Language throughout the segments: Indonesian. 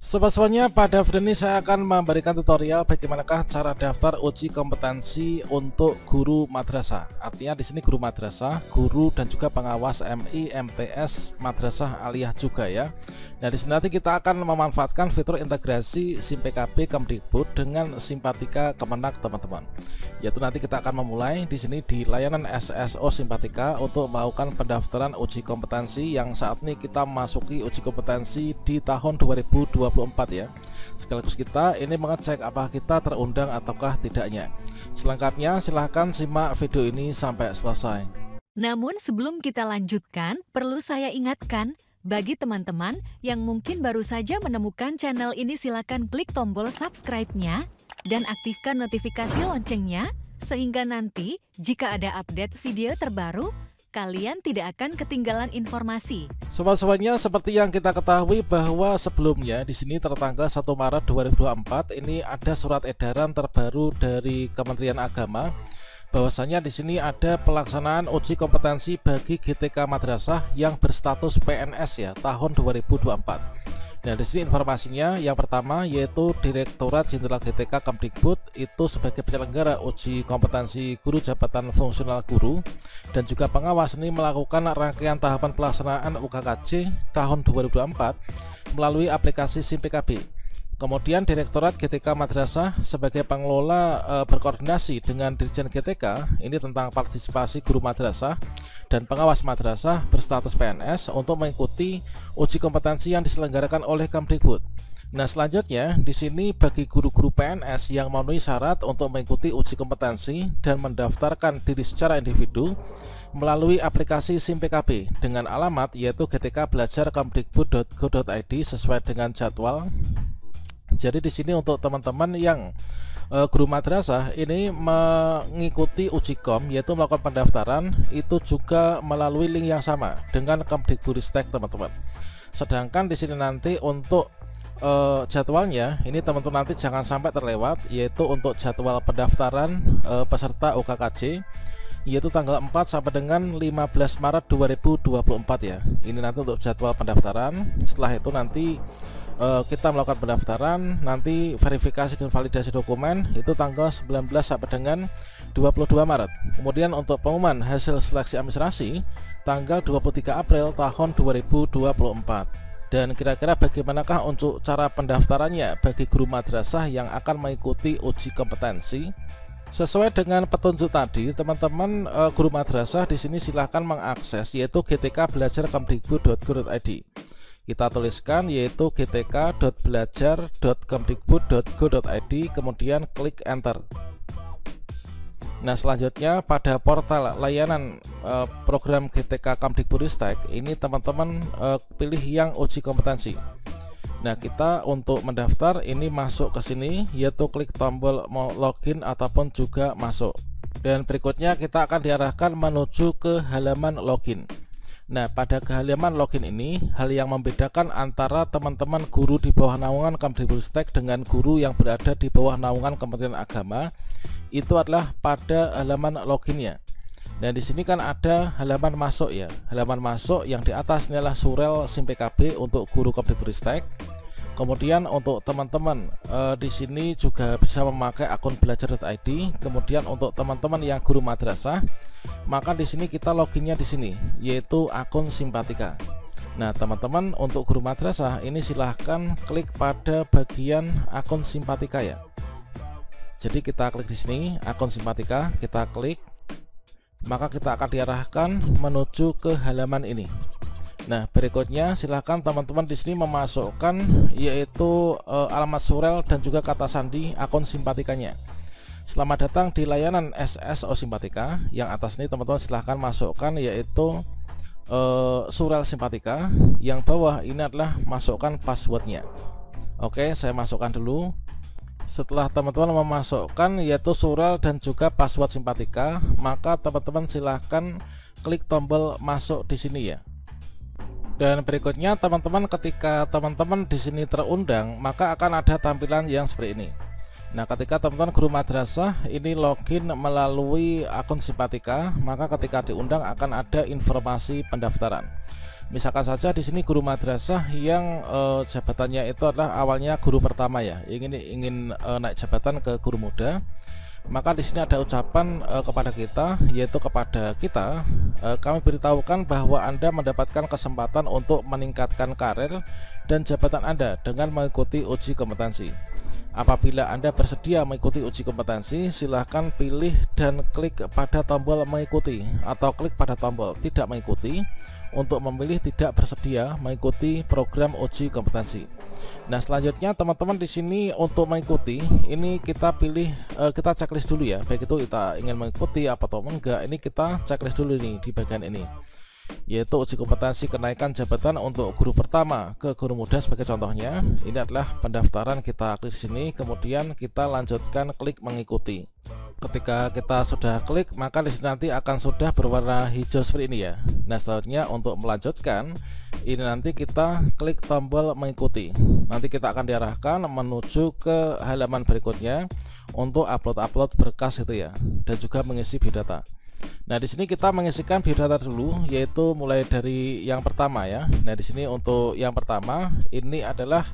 Sobat-sobatnya, pada video ini saya akan memberikan tutorial bagaimanakah cara daftar uji kompetensi untuk guru madrasah. Artinya di sini guru madrasah, guru dan juga pengawas MI, MTS, madrasah aliyah juga ya. Nah, di sini nanti kita akan memanfaatkan fitur integrasi SIM PKB Kemdikbud dengan Simpatika Kemenak, teman-teman. Yaitu nanti kita akan memulai di sini di layanan SSO Simpatika untuk melakukan pendaftaran uji kompetensi yang saat ini kita masuki uji kompetensi di tahun 2024 ya. Sekaligus kita ini mengecek apakah kita terundang ataukah tidaknya. Selengkapnya silahkan simak video ini sampai selesai. Namun sebelum kita lanjutkan, perlu saya ingatkan, bagi teman-teman yang mungkin baru saja menemukan channel ini, silakan klik tombol subscribe-nya dan aktifkan notifikasi loncengnya, sehingga nanti jika ada update video terbaru, kalian tidak akan ketinggalan informasi. Sobat-sobatnya, seperti yang kita ketahui bahwa sebelumnya di sini tertanggal 1 Maret 2024 ini ada surat edaran terbaru dari Kementerian Agama bahwasanya di sini ada pelaksanaan uji kompetensi bagi GTK Madrasah yang berstatus PNS ya tahun 2024. Nah, di sini informasinya yang pertama yaitu Direktorat Jenderal GTK Kemdikbud itu sebagai penyelenggara uji kompetensi guru jabatan fungsional guru dan juga pengawas ini melakukan rangkaian tahapan pelaksanaan UKKJ tahun 2024 melalui aplikasi SIM PKB. Kemudian Direktorat GTK Madrasah sebagai pengelola berkoordinasi dengan Dirjen GTK ini tentang partisipasi guru madrasah dan pengawas madrasah berstatus PNS untuk mengikuti uji kompetensi yang diselenggarakan oleh Kemdikbud. Nah, selanjutnya di sini bagi guru-guru PNS yang memenuhi syarat untuk mengikuti uji kompetensi dan mendaftarkan diri secara individu melalui aplikasi SIM PKB dengan alamat yaitu gtkbelajarkemdikbud.go.id sesuai dengan jadwal. Jadi di sini untuk teman-teman yang guru madrasah ini mengikuti uji kom yaitu melakukan pendaftaran itu juga melalui link yang sama dengan Kemdikbudristek, teman-teman. Sedangkan di sini nanti untuk jadwalnya ini teman-teman nanti jangan sampai terlewat, yaitu untuk jadwal pendaftaran peserta UKKJ yaitu tanggal 4 sampai dengan 15 Maret 2024 ya. Ini nanti untuk jadwal pendaftaran. Setelah itu nanti kita melakukan pendaftaran, nanti verifikasi dan validasi dokumen itu tanggal 19 sampai dengan 22 Maret. Kemudian untuk pengumuman hasil seleksi administrasi tanggal 23 April tahun 2024. Dan kira-kira bagaimanakah untuk cara pendaftarannya bagi guru madrasah yang akan mengikuti uji kompetensi? Sesuai dengan petunjuk tadi, teman-teman guru madrasah di sini silahkan mengakses yaitu gtkbelajarkemdikbud.go.id. Kita tuliskan yaitu gtk.belajar.kemdikbud.go.id, kemudian klik enter. Nah, selanjutnya pada portal layanan program GTK Kemdikbudristek ini teman-teman pilih yang uji kompetensi. Nah, kita untuk mendaftar ini masuk ke sini yaitu klik tombol mau login ataupun juga masuk. Dan berikutnya kita akan diarahkan menuju ke halaman login. Nah, pada halaman login ini hal yang membedakan antara teman-teman guru di bawah naungan Kemdikbudristek dengan guru yang berada di bawah naungan Kementerian Agama itu adalah pada halaman loginnya. Dan di sini kan ada halaman masuk ya. Halaman masuk yang di atas ini adalah surel SIM PKB untuk guru Kemdikbudristek. Kemudian untuk teman-teman di sini juga bisa memakai akun belajar.id. Kemudian untuk teman-teman yang guru madrasah, maka di sini kita loginnya di sini yaitu akun Simpatika. Nah, teman-teman untuk guru madrasah ini silahkan klik pada bagian akun Simpatika ya. Jadi kita klik di sini akun Simpatika, kita klik, maka kita akan diarahkan menuju ke halaman ini. Nah, berikutnya silahkan teman-teman di sini memasukkan yaitu alamat surel dan juga kata sandi akun Simpatikanya. Selamat datang di layanan SSO Simpatika. Yang atas ini teman-teman silahkan masukkan yaitu surel Simpatika. Yang bawah ini adalah masukkan passwordnya. Oke, saya masukkan dulu. Setelah teman-teman memasukkan yaitu surel dan juga password Simpatika, maka teman-teman silahkan klik tombol masuk di sini ya. Dan berikutnya teman-teman ketika teman-teman di sini terundang, maka akan ada tampilan yang seperti ini. Nah, ketika teman-teman guru madrasah ini login melalui akun Simpatika, maka ketika diundang akan ada informasi pendaftaran. Misalkan saja di sini guru madrasah yang jabatannya itu adalah awalnya guru pertama ya, ingin naik jabatan ke guru muda. Maka di sini ada ucapan kepada kita, yaitu kepada kita kami beritahukan bahwa Anda mendapatkan kesempatan untuk meningkatkan karir dan jabatan Anda dengan mengikuti uji kompetensi. Apabila Anda bersedia mengikuti uji kompetensi, silahkan pilih dan klik pada tombol mengikuti atau klik pada tombol tidak mengikuti untuk memilih tidak bersedia mengikuti program uji kompetensi. Nah, selanjutnya teman-teman di sini untuk mengikuti ini kita pilih kita checklist dulu ya, baik itu kita ingin mengikuti apa atau enggak. Ini kita checklist dulu nih di bagian ini, yaitu uji kompetensi kenaikan jabatan untuk guru pertama ke guru muda sebagai contohnya. Ini adalah pendaftaran, kita klik sini, kemudian kita lanjutkan klik mengikuti. Ketika kita sudah klik, maka di sini nanti akan sudah berwarna hijau seperti ini ya. Nah, selanjutnya untuk melanjutkan ini nanti kita klik tombol mengikuti. Nanti kita akan diarahkan menuju ke halaman berikutnya untuk upload berkas itu ya, dan juga mengisi biodata. Nah, di sini kita mengisikan biodata dulu, yaitu mulai dari yang pertama ya. Nah, di sini untuk yang pertama ini adalah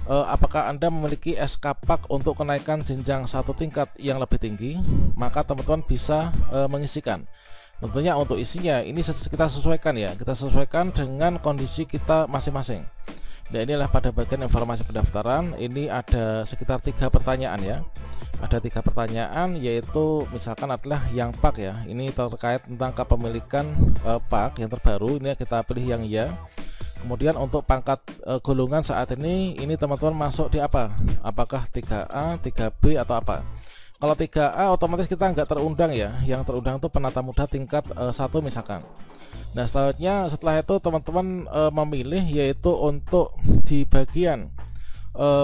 apakah Anda memiliki SK-PAK untuk kenaikan jenjang satu tingkat yang lebih tinggi. Maka teman-teman bisa mengisikan. Tentunya untuk isinya ini kita sesuaikan ya, kita sesuaikan dengan kondisi kita masing-masing. Nah, inilah pada bagian informasi pendaftaran. Ini ada sekitar 3 pertanyaan ya. Ada 3 pertanyaan, yaitu misalkan adalah yang PAK ya. Ini terkait tentang kepemilikan PAK yang terbaru. Ini kita pilih yang ya. Kemudian untuk pangkat golongan saat ini teman-teman masuk di apa? Apakah 3A, 3B atau apa? Kalau 3A otomatis kita nggak terundang ya. Yang terundang itu penata muda tingkat 1 misalkan. Nah, selanjutnya setelah itu teman-teman memilih, yaitu untuk di bagian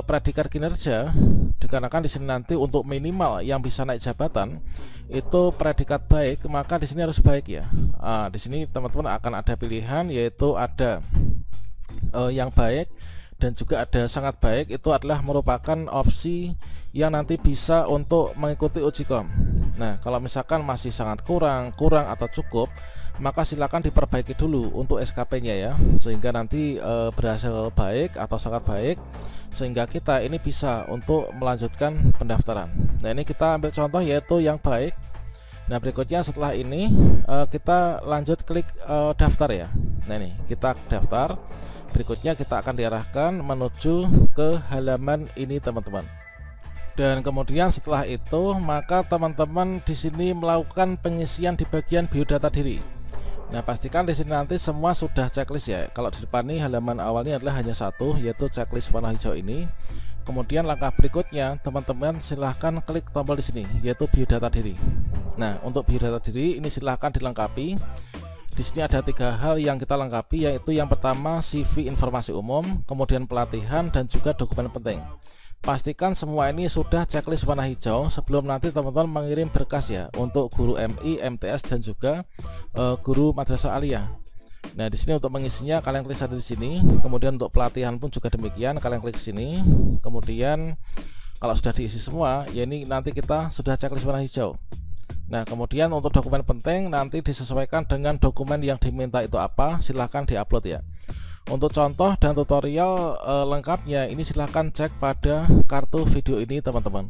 predikat kinerja, dikarenakan di sini nanti untuk minimal yang bisa naik jabatan itu predikat baik, maka di sini harus baik ya. Di sini teman-teman akan ada pilihan, yaitu ada yang baik dan juga ada sangat baik. Itu adalah merupakan opsi yang nanti bisa untuk mengikuti uji kom. Nah, kalau misalkan masih sangat kurang atau cukup, maka silakan diperbaiki dulu untuk SKP-nya ya, sehingga nanti berhasil baik atau sangat baik, sehingga kita ini bisa untuk melanjutkan pendaftaran. Nah, ini kita ambil contoh yaitu yang baik. Nah, berikutnya setelah ini kita lanjut klik daftar ya. Nah, ini kita daftar. Berikutnya kita akan diarahkan menuju ke halaman ini teman-teman. Dan kemudian setelah itu maka teman-teman di sini melakukan pengisian di bagian biodata diri. Nah, pastikan di sini nanti semua sudah checklist ya. Kalau di depan ini halaman awalnya adalah hanya satu, yaitu checklist warna hijau ini. Kemudian langkah berikutnya teman-teman silahkan klik tombol di sini, yaitu biodata diri. Nah, untuk biodata diri ini silahkan dilengkapi. Di sini ada 3 hal yang kita lengkapi, yaitu yang pertama CV informasi umum, kemudian pelatihan, dan juga dokumen penting. Pastikan semua ini sudah checklist warna hijau sebelum nanti teman-teman mengirim berkas ya untuk guru MI, MTS, dan juga guru madrasah aliyah. Nah, di sini untuk mengisinya kalian klik di sini. Kemudian untuk pelatihan pun juga demikian, kalian klik sini. Kemudian kalau sudah diisi semua, ya ini nanti kita sudah checklist warna hijau. Nah, kemudian untuk dokumen penting nanti disesuaikan dengan dokumen yang diminta itu apa, silahkan diupload ya. Untuk contoh dan tutorial lengkapnya ini silahkan cek pada kartu video ini teman-teman.